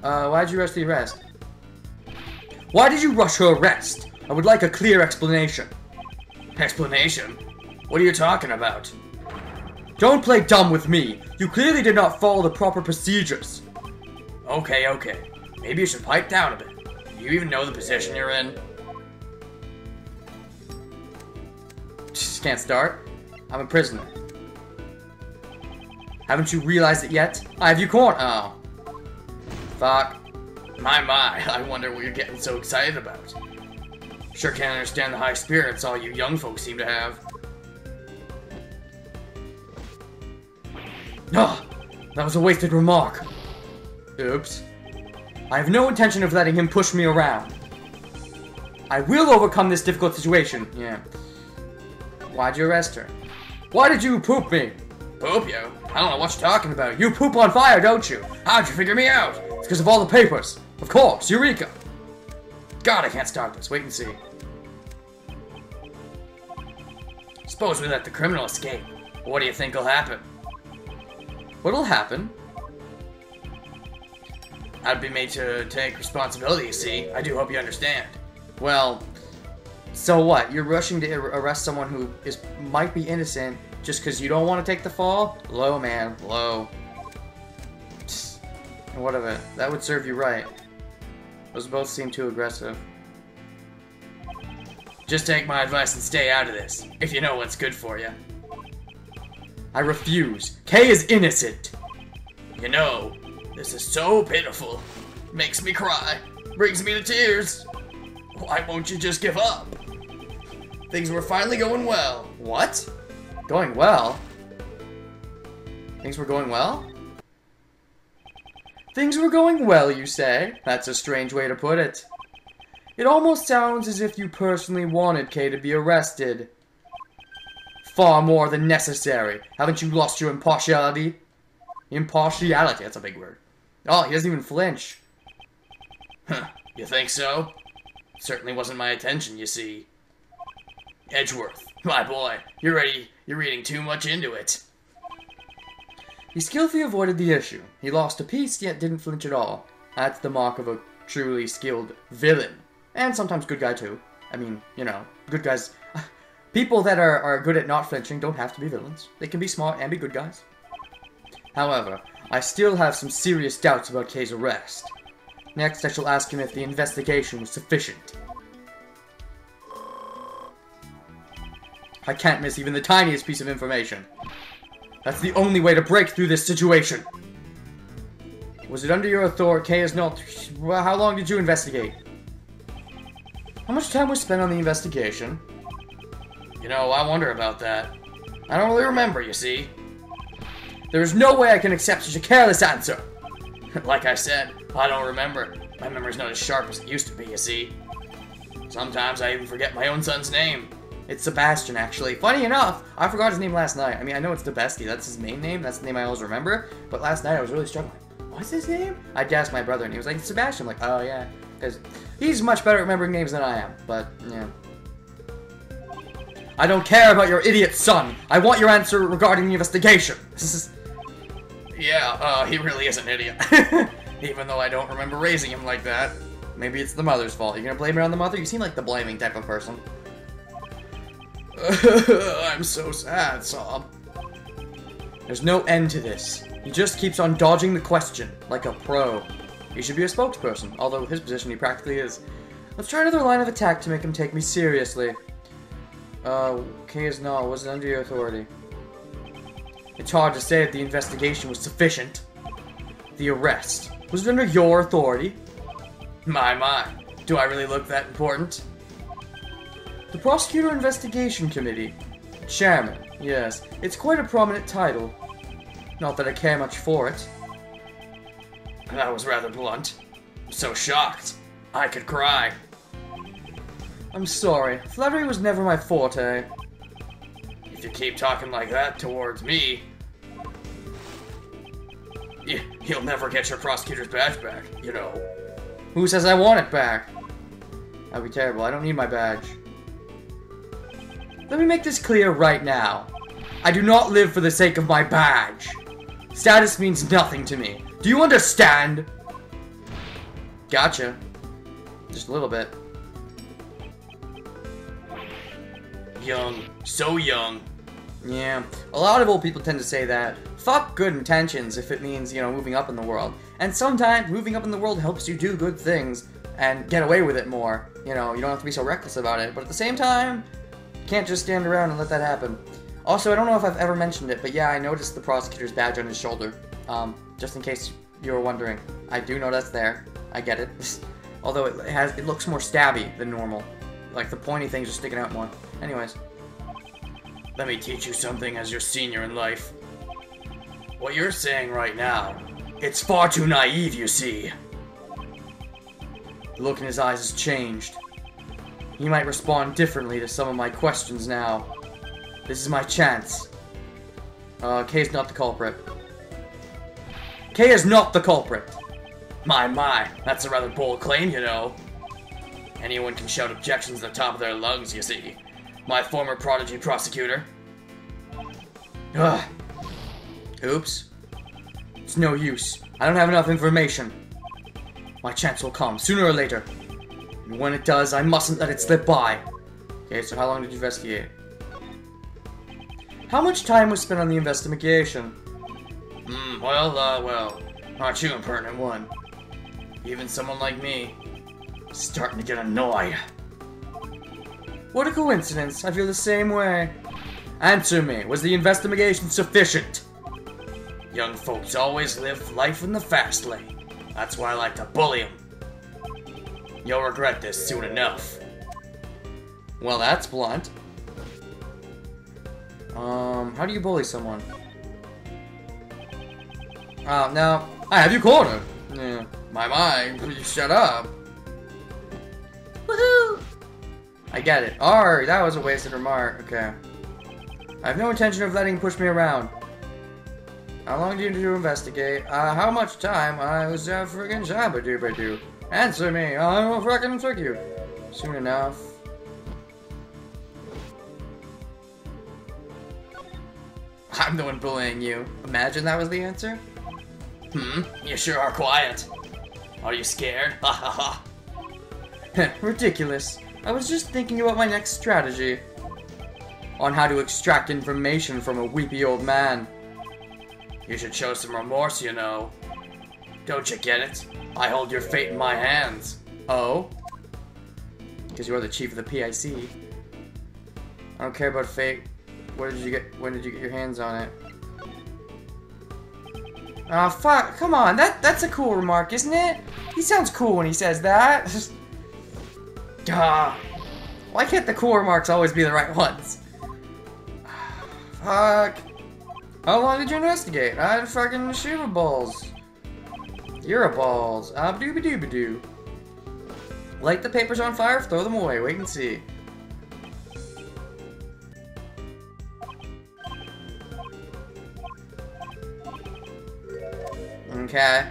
Why'd you rush the arrest? Why did you rush her arrest? I would like a clear explanation. Explanation? What are you talking about? Don't play dumb with me. You clearly did not follow the proper procedures. Okay, okay. Maybe you should pipe down a bit. Do you even know the position you're in? Just can't start? I'm a prisoner. Haven't you realized it yet? I have you cornered. Oh. Fuck. My, I wonder what you're getting so excited about. Sure can't understand the high spirits all you young folks seem to have. Ah, that was a wasted remark. Oops. I have no intention of letting him push me around. I will overcome this difficult situation. Yeah. Why'd you arrest her? Why did you poop me? Poop you? I don't know what you're talking about. You poop on fire, don't you? How'd you figure me out? It's because of all the papers. Of course, Eureka. God, I can't start this. Wait and see. Suppose we let the criminal escape. What do you think will happen? What'll happen? I'd be made to take responsibility, you see. I do hope you understand. Well, so what? You're rushing to arrest someone who might be innocent just because you don't want to take the fall? Low, man. Low. What of it? That would serve you right. Those both seem too aggressive. Just take my advice and stay out of this, if you know what's good for you. I refuse. Kay is innocent. You know, this is so pitiful. Makes me cry. Brings me to tears. Why won't you just give up? Things were finally going well. What? Going well? Things were going well? Things were going well, you say? That's a strange way to put it. It almost sounds as if you personally wanted Kay to be arrested. Far more than necessary. Haven't you lost your impartiality? Impartiality, that's a big word. Oh, he doesn't even flinch. Huh, you think so? Certainly wasn't my intention, you see. Edgeworth, my boy, you're reading too much into it. He skillfully avoided the issue. He lost a piece, yet didn't flinch at all. That's the mark of a truly skilled villain. And sometimes good guy, too. I mean, you know, good guys... People that are good at not flinching don't have to be villains. They can be smart and be good guys. However, I still have some serious doubts about Kay's arrest. Next, I shall ask him if the investigation was sufficient. I can't miss even the tiniest piece of information. That's the only way to break through this situation. Was it under your authority? Kay is not... Well, how long did you investigate? How much time was spent on the investigation? You know, I wonder about that. I don't really remember, you see. There is no way I can accept such a careless answer. Like I said, I don't remember. My memory's not as sharp as it used to be, you see. Sometimes I even forget my own son's name. It's Sebastian, actually. Funny enough, I forgot his name last night. I mean, I know it's the bestie. That's his main name. That's the name I always remember. But last night, I was really struggling. What's his name? I asked my brother, and he was like, Sebastian. I'm like, oh, yeah. Because he's much better at remembering names than I am. But, yeah. I don't care about your idiot son. I want your answer regarding the investigation. This is... Yeah, he really is an idiot. Even though I don't remember raising him like that. Maybe it's the mother's fault. You're gonna blame it on the mother? You seem like the blaming type of person. I'm so sad, Sob. There's no end to this. He just keeps on dodging the question, like a pro. He should be a spokesperson, although his position he practically is. Let's try another line of attack to make him take me seriously. Kay is not. Was it under your authority? It's hard to say if the investigation was sufficient. The arrest. Was it under your authority? My. Do I really look that important? The Prosecutor Investigation Committee. Chairman. Yes, it's quite a prominent title. Not that I care much for it. That was rather blunt. I'm so shocked. I could cry. I'm sorry. Flattery was never my forte. If you keep talking like that towards me, you'll never get your prosecutor's badge back, you know. Who says I want it back? That'd be terrible. I don't need my badge. Let me make this clear right now. I do not live for the sake of my badge. Status means nothing to me. Do you understand? Gotcha. Just a little bit. Young. So young. Yeah. A lot of old people tend to say that. Fuck good intentions if it means, you know, moving up in the world. And sometimes moving up in the world helps you do good things and get away with it more. You know, you don't have to be so reckless about it. But at the same time, you can't just stand around and let that happen. Also, I don't know if I've ever mentioned it, but yeah, I noticed the prosecutor's badge on his shoulder. Just in case you were wondering. I do know that's there. I get it. Although it looks more stabby than normal. Like the pointy things are sticking out more. Anyways. Let me teach you something as your senior in life. What you're saying right now, it's far too naive, you see. The look in his eyes has changed. He might respond differently to some of my questions now. This is my chance. Kay's not the culprit. Kay is not the culprit! My, that's a rather bold claim, you know. Anyone can shout objections at the top of their lungs, you see. My former prodigy prosecutor. Ugh. Oops. It's no use. I don't have enough information. My chance will come, sooner or later. And when it does, I mustn't let it slip by. Okay, so how long did you investigate? How much time was spent on the investigation? Well, aren't you impertinent one? Even someone like me is starting to get annoyed. What a coincidence. I feel the same way. Answer me. Was the investigation sufficient? Young folks always live life in the fast lane. That's why I like to bully them. You'll regret this soon enough. Well, that's blunt. How do you bully someone? No. I have you cornered. Yeah. My, please shut up. Woohoo! I get it. Alright, that was a wasted remark. Okay. I have no intention of letting you push me around. How long do you need to investigate? How much time? I was friggin' shabba-dooba-doo. Answer me. I will frickin' trick you. Soon enough. I'm the one bullying you. Imagine that was the answer. You sure are quiet. Are you scared? Ha ha ha. Ridiculous. I was just thinking about my next strategy. On how to extract information from a weepy old man. You should show some remorse, you know. Don't you get it? I hold your fate in my hands. Oh? Because you are the chief of the PIC. I don't care about fate. What did you get? When did you get your hands on it? Oh, fuck. Come on. That's a cool remark, isn't it? He sounds cool when he says that. Why can't the cool remarks always be the right ones? Fuck. How long did you investigate? I had fucking shiver balls. You're a balls. Abdooba-dooba-doo. Light the papers on fire, throw them away. Wait and see. Okay.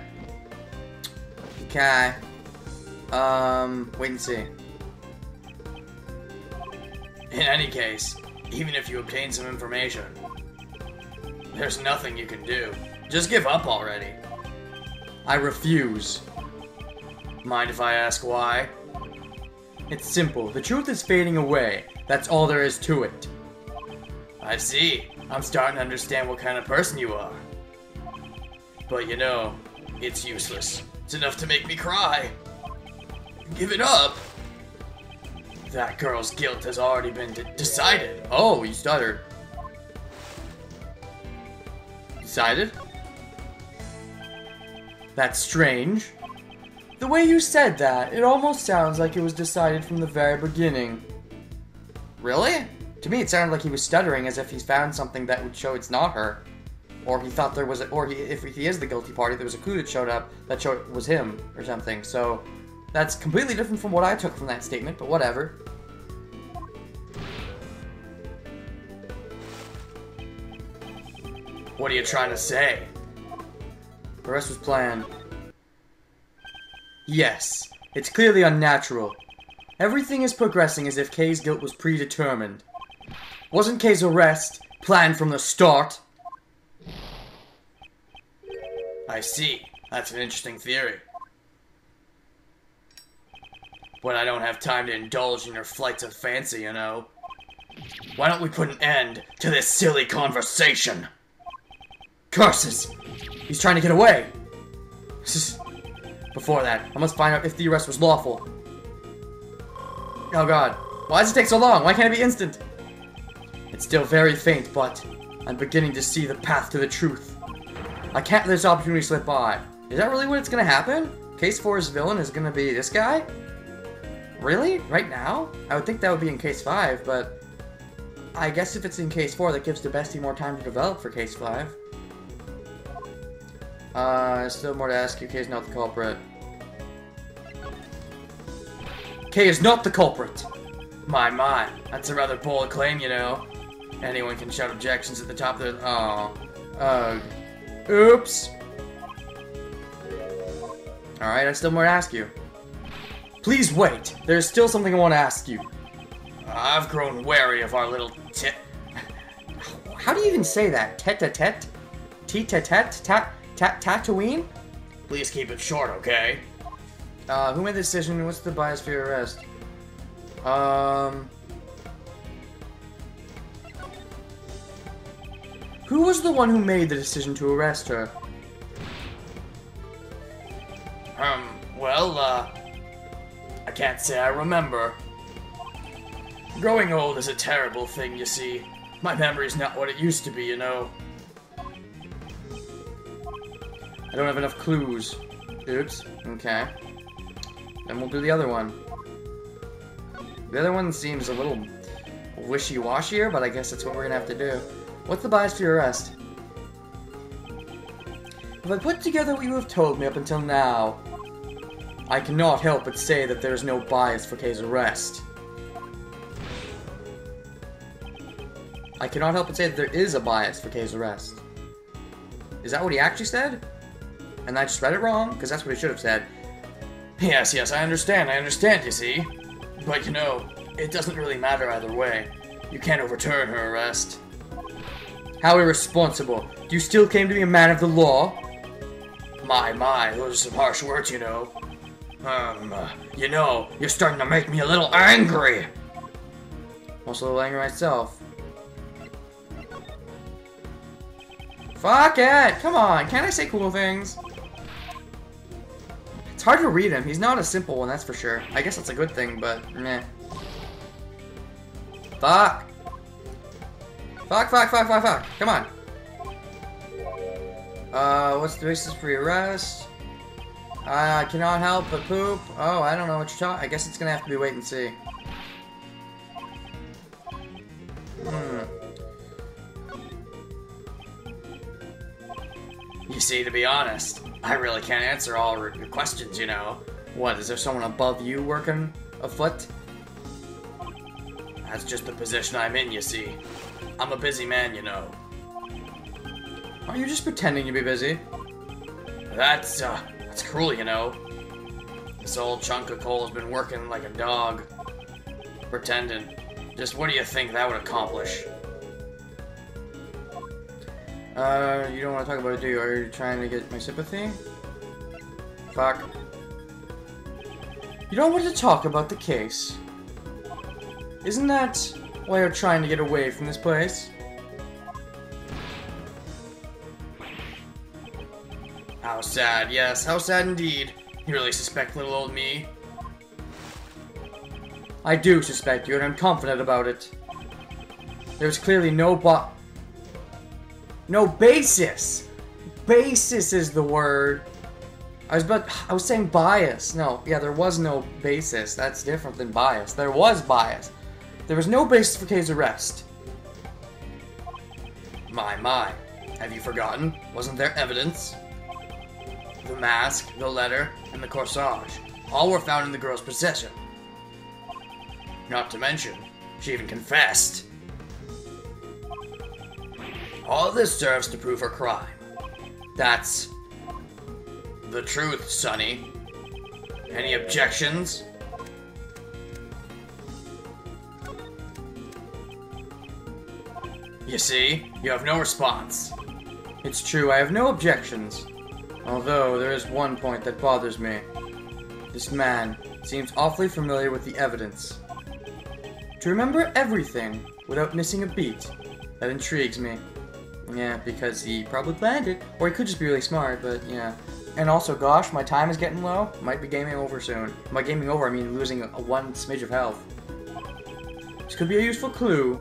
Okay. Wait and see. In any case, even if you obtain some information, there's nothing you can do. Just give up already. I refuse. Mind if I ask why? It's simple. The truth is fading away. That's all there is to it. I see. I'm starting to understand what kind of person you are. But you know, it's useless. It's enough to make me cry. Give it up. That girl's guilt has already been decided. Oh, you stuttered. Decided? That's strange. The way you said that, it almost sounds like it was decided from the very beginning. Really? To me, it sounded like he was stuttering as if he's found something that would show it's not her. Or he thought there was if he is the guilty party, there was a clue that showed up that showed it was him or something. So, that's completely different from what I took from that statement, but whatever. What are you trying to say? The rest was planned. Yes, it's clearly unnatural. Everything is progressing as if Kay's guilt was predetermined. Wasn't Kay's arrest planned from the start? I see. That's an interesting theory. But I don't have time to indulge in your flights of fancy, you know. Why don't we put an end to this silly conversation? Curses! He's trying to get away! Before that, I must find out if the arrest was lawful. Oh god. Why does it take so long? Why can't it be instant? It's still very faint, but I'm beginning to see the path to the truth. I can't let this opportunity slip by. Is that really what's gonna happen? Case 4's villain is gonna be this guy? Really? Right now? I would think that would be in Case 5, but I guess if it's in Case 4, that gives the bestie more time to develop for Case 5. Still more to ask you. K is not the culprit. K is not the culprit! My. That's a rather bold claim, you know. Anyone can shout objections at the top of the... Aw. Oops. Alright, I still more to ask you. Please wait. There's still something I want to ask you. I've grown wary of our little How do you even say that? Tete-a-tete? Tete-a-tete? Tatooine? Please keep it short, okay? Who made the decision? What's the bias for your arrest? Who was the one who made the decision to arrest her? Well, I can't say I remember. Growing old is a terrible thing, you see. My memory's not what it used to be, you know. I don't have enough clues. Oops. Okay. Then we'll do the other one. The other one seems a little wishy-washier, but I guess that's what we're gonna have to do. What's the bias for your arrest? If I put together what you have told me up until now, I cannot help but say that there is no bias for K's arrest. I cannot help but say that there is a bias for K's arrest. Is that what he actually said? And I just read it wrong? Because that's what he should have said. Yes, I understand, you see. But, you know, it doesn't really matter either way. You can't overturn her arrest. How irresponsible. You still claim to be a man of the law? My, those are some harsh words, you know. You know, you're starting to make me a little angry. Also a little angry myself. Fuck it! Come on, can't I say cool things? It's hard to read him. He's not a simple one, that's for sure. I guess that's a good thing, but meh. Fuck. Fuck. Come on. What's the basis for your arrest? I cannot help but poop. Oh, I don't know what you're talking. I guess it's gonna have to be wait and see. You see, to be honest, I really can't answer all your questions, you know. What, is there someone above you working afoot? That's just the position I'm in, you see. I'm a busy man, you know. Are you just pretending to be busy? That's cruel, you know. This old chunk of coal has been working like a dog. Pretending. Just what do you think that would accomplish? You don't want to talk about it, do you? Are you trying to get my sympathy? Fuck. You don't want to talk about the case. Isn't that why you're trying to get away from this place? How sad, yes, how sad indeed. You really suspect little old me? I do suspect you, and I'm confident about it. There's clearly no basis! Basis is the word. I was saying bias. No, yeah, there was no basis. That's different than bias. There was bias. There was no basis for K's arrest. My. Have you forgotten? Wasn't there evidence? The mask, the letter, and the corsage. All were found in the girl's possession. Not to mention, she even confessed. All this serves to prove her crime. That's the truth, Sonny. Any objections? You see, you have no response. It's true, I have no objections. Although, there is one point that bothers me. This man seems awfully familiar with the evidence. To remember everything without missing a beat, that intrigues me. Yeah, because he probably planned it. Or he could just be really smart, but yeah. And also, gosh, my time is getting low. Might be gaming over soon. By gaming over, I mean losing one smidge of health. This could be a useful clue.